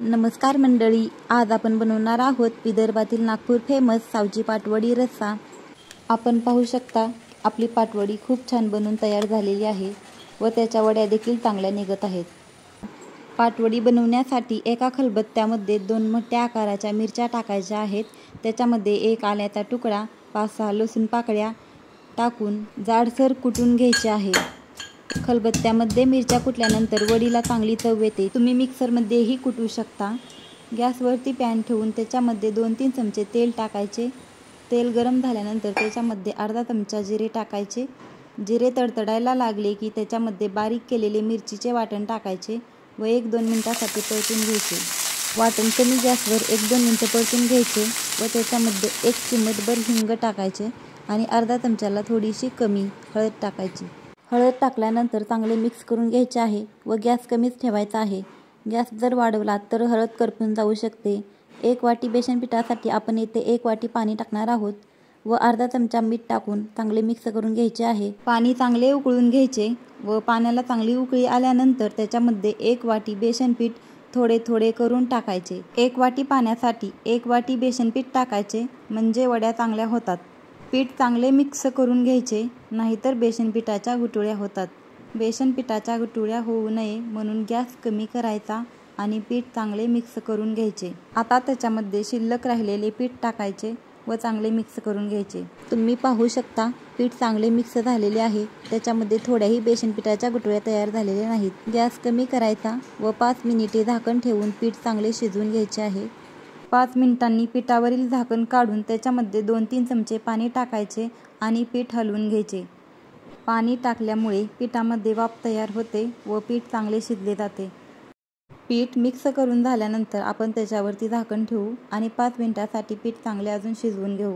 नमस्कार मंडळी, आज आपण बनवणार आहोत विदर्भातील नागपूर फेमस सावजी पाटवडी रस्सा। आपण पाहू शकता आपली पाटवडी खूप छान बनून तयार झालेली आहे व त्याच्या वड्या देखील चांगल्या निघत आहेत। पाटवडी बनवण्यासाठी एका खलबत्त्यामध्ये 2 मोठ्या आकाराच्या मिरच्या टाकायच्या आहेत। त्याच्यामध्ये 1 आल्याचा तुकडा, 5-6 लसूण पाकळ्या टाकून जाडसर कुटून घ्यायचे आहे। खलबत्त्यामध्ये मिरच्या कुटल्यानंतर वडीला चांगली चव येते। तुम्ही मिक्सरमध्येही कुटू शकता। गॅसवरती पॅन ठेवून त्याच्यामध्ये 2-3 चमचे तेल टाकायचे। तेल गरम झाल्यानंतर त्याच्यामध्ये अर्धा चमचा जिरे टाकायचे। जिरे तडतडायला लागले की त्याच्यामध्ये बारीक केलेले मिरचीचे वाटण टाकायचे व 1-2 मिनिटांसाठी परतून घ्यायचे। वाटण कमी गॅसवर 1-2 मिनिटे परतून घ्यायचे व त्याच्यामध्ये 1 चिमूटभर हिंग टाकायचे आणि अर्धा चमचाला थोडीशी कमी हळद टाकायची। हळद टाकल्यानंतर चांगले मिक्स करून घ्यायचे आहे व गॅस कमीच ठेवायचा आहे। गॅस जर वाढवला तर हळद करपून जाऊ शकते। 1 वाटी बेसन पिठासाठी आपण येथे 1 वाटी पाणी टाकणार आहोत व अर्धा चमचा मीठ टाकून चांगले मिक्स करून घ्यायचे आहे। पाणी चांगले उकळून घ्यायचे व पाण्याला चांगली उकळी आल्यानंतर त्याच्यामध्ये 1 वाटी बेसन पीठ थोडे थोडे करून टाकायचे। 1 वाटी पाण्यासाठी 1 वाटी बेसन पीठ टाकायचे म्हणजे वड्या चांगल्या होतात। पीठ चांगले मिक्स करून घ्यायचे, नाहीतर बेसन पिठाच्या गुठळ्या होतात। बेसन पिठाच्या गुठळ्या होऊ नये म्हणून गॅस कमी करायचा आणि पीठ चांगले मिक्स करून घ्यायचे। आता त्याच्यामध्ये शिल्लक राहिलेले पीठ टाकायचे व चांगले मिक्स करून घ्यायचे। तुम्ही पाहू शकता पीठ चांगले मिक्स झालेले आहे। त्याच्यामध्ये थोड्याही बेसन पिठाच्या गुठळ्या तयार झालेल्या नाहीत। गॅस कमी करायचा व 5 मिनिटे झाकण ठेवून पीठ चांगले शिजवून घ्यायचे आहे। 5 मिनिटांनी पिठावरील झाकण काढून त्याच्यामध्ये 2-3 चमचे पाणी टाकायचे आणि पीठ हलवून घ्यायचे। पाणी टाकल्यामुळे पिठामध्ये वाफ तयार होते व पीठ चांगले शिजले जाते। पीठ मिक्स करून झाल्यानंतर आपण त्याच्यावरती झाकण ठेवू आणि 5 मिनिटांसाठी पीठ चांगले अजून शिजवून घेऊ।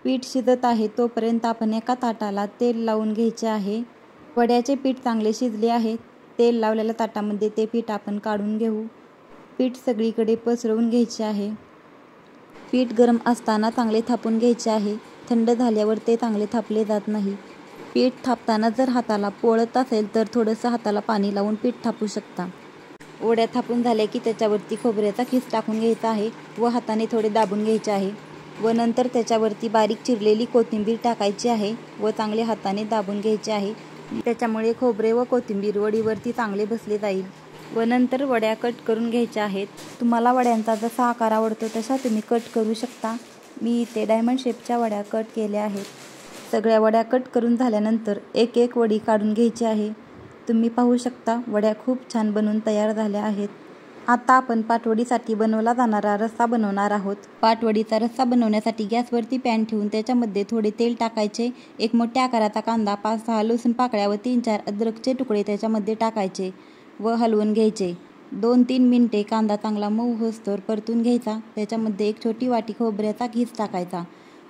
पीठ शिजत आहे तोपर्यंत आपण एका ताटाला तेल लावून घ्यायचे आहे। वड्याचे पीठ चांगले शिजले आहे। तेल लावलेल्या ताटामध्ये ते पीठ आपण काढून घेऊ। पीठ सगळीकडे पसरवून घ्यायचे आहे। पीठ गरम असताना चांगले थापून घ्यायचे आहे। थंड झाल्यावर ते चांगले थापले जात नाही। पीठ थापताना जर हाताला पोळत असेल तर थोडंसं हाताला पाणी लावून पीठ थापू शकता। वड्या थापून झाल्या की त्याच्यावरती खोबऱ्याचा खीस टाकून घ्यायचा आहे व हाताने थोडे दाबून घ्यायचे आहे व नंतर त्याच्यावरती बारीक चिरलेली कोथिंबीर टाकायची आहे व चांगले हाताने दाबून घ्यायचे आहे। त्याच्यामुळे खोबरे व कोथिंबीर वडीवरती चांगले बसले जाईल व नंतर वड्या कट करून घ्यायच्या आहेत। तुम्हाला वड्यांचा जसा आकार आवडतो तसा तुम्ही कट करू शकता। मी इथे डायमंड शेपच्या वड्या कट केल्या आहेत। सगळ्या वड्या कट करून झाल्यानंतर एक एक वडी काढून घ्यायची आहे। तुम्ही पाहू शकता वड्या खूप छान बनून तयार झाल्या आहेत। आता आपण पाटवडीसाठी बनवला जाणारा रस्सा बनवणार आहोत। पाटवडीचा रस्सा बनवण्यासाठी गॅसवरती पॅन ठेवून त्याच्यामध्ये थोडे तेल टाकायचे। 1 मोठ्या आकाराचा कांदा, 5-6 लसूण पाकळ्या व 3-4 अद्रकचे तुकडे त्याच्यामध्ये टाकायचे व हलवून घ्यायचे। 2-3 मिनिटे कांदा चांगला मऊ होईस्तोवर परतून घ्यायचा। त्याच्यामध्ये 1 छोटी वाटी खोबऱ्याचा खीस टाकायचा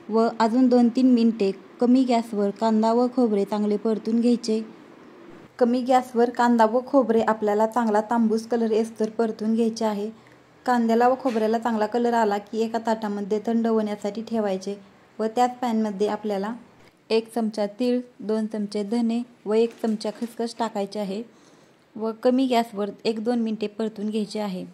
व अजून 2-3 मिनिटे कमी गॅसवर कांदा व खोबरे चांगले परतून घ्यायचे। कमी गॅसवर कांदा व खोबरे आपल्याला चांगला तांबूस कलर येईस्तोवर परतून घ्यायचे आहे। कांद्याला व खोबऱ्याला चांगला कलर आला की एका ताटामध्ये थंड होण्यासाठी ठेवायचे व त्याच पॅनमध्ये आपल्याला 1 चमचा तीळ, 2 चमचे धने व 1 चमचा खसखस टाकायचे आहे व कमी गॅसवर 1-2 मिनिटे परतून घ्यायचे आहे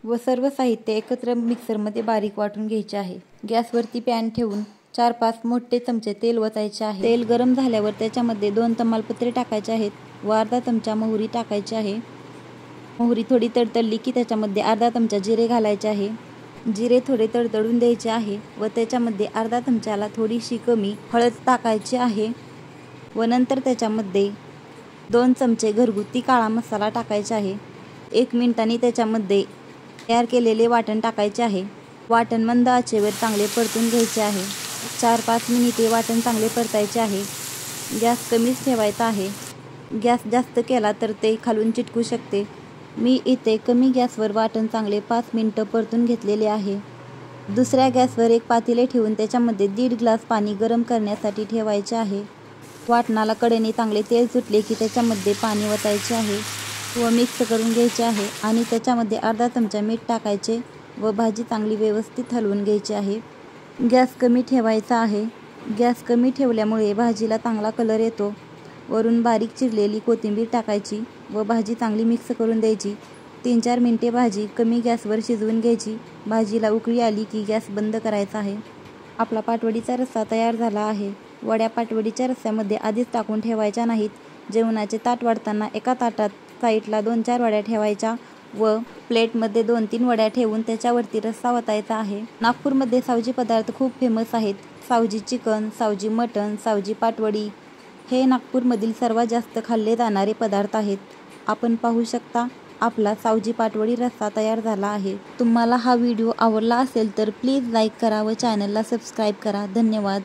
व सर्व साहित्य एकत्र मिक्सरमध्ये बारीक वाटून घ्यायचे आहे। गॅसवरती पॅन ठेवून 4-5 मोठे चमचे तेल ओतायचे आहे। तेल गरम झाल्यावर त्याच्यामध्ये 2 तमालपत्रे टाकायचे आहेत व अर्धा चमचा मोहरी टाकायची आहे। मोहरी थोडी तडतडली की त्याच्यामध्ये अर्धा चमचा जिरे घालायचे आहे। जिरे थोडे तडतडून द्यायचे आहे व त्याच्यामध्ये अर्धा चमचाला थोडीशी कमी हळद टाकायची आहे व नंतर त्याच्यामध्ये 2 चमचे घरगुती काळा मसाला टाकायचा आहे। 1 मिनिटांनी त्याच्यामध्ये तयार केलेले वाटण टाकायचे आहे। वाटण मंद आचेवर चांगले परतून घ्यायचे आहे। 4-5 मिनिटे वाटण चांगले परतायचे आहे। गॅस कमीच ठेवायचा आहे। गॅस जास्त केला तर ते खालून चिटकू शकते। मी इथे कमी गॅसवर वाटण चांगले 5 मिनिटं परतून घेतलेले आहे। दुसऱ्या गॅसवर एक पातेले ठेवून त्याच्यामध्ये 1.5 ग्लास पाणी गरम करण्यासाठी ठेवायचे आहे। वाटणाला कडेने चांगले तेल सुटले की त्याच्यामध्ये पाणी ओतायचे आहे व मिक्स करून घ्यायचे आहे आणि त्याच्यामध्ये अर्धा चमचा मीठ टाकायचे व भाजी चांगली व्यवस्थित हलवून घ्यायची आहे। गॅस कमी ठेवायचा आहे। गॅस कमी ठेवल्यामुळे भाजीला चांगला कलर येतो। वरून बारीक चिरलेली कोथिंबीर टाकायची व भाजी चांगली मिक्स करून द्यायची। 3-4 मिनिटे भाजी कमी गॅसवर शिजवून घ्यायची. भाजीला उकळी आली की गॅस बंद करायचा आहे. आपला पाटवडीचा रस्सा तयार झाला आहे. वड्या पाटवडीच्या रस्स्यामध्ये आधीच टाकून ठेवायच्या नाहीत. जेवणाचे ताट वाढताना एका ताटात साईडला 2-4 वड्या ठेवायच्या व प्लेटमध्ये 2-3 वड्या ठेवून त्याच्यावरती रस्सा ओतायचा आहे. नागपूरमध्ये सावजी पदार्थ खूप फेमस आहेत. सावजी चिकन, सावजी मटण, सावजी पाटवडी हे नागपूरमधील सर्वात जास्त खाल्ले जाणारे पदार्थ आहेत. आपण पाहू शकता आपला सावजी पाटवडी रस्सा तयार झाला आहे. तुम्हाला हा व्हिडिओ आवडला असेल तर प्लीज लाईक करा व चॅनलला सबस्क्राईब करा. धन्यवाद.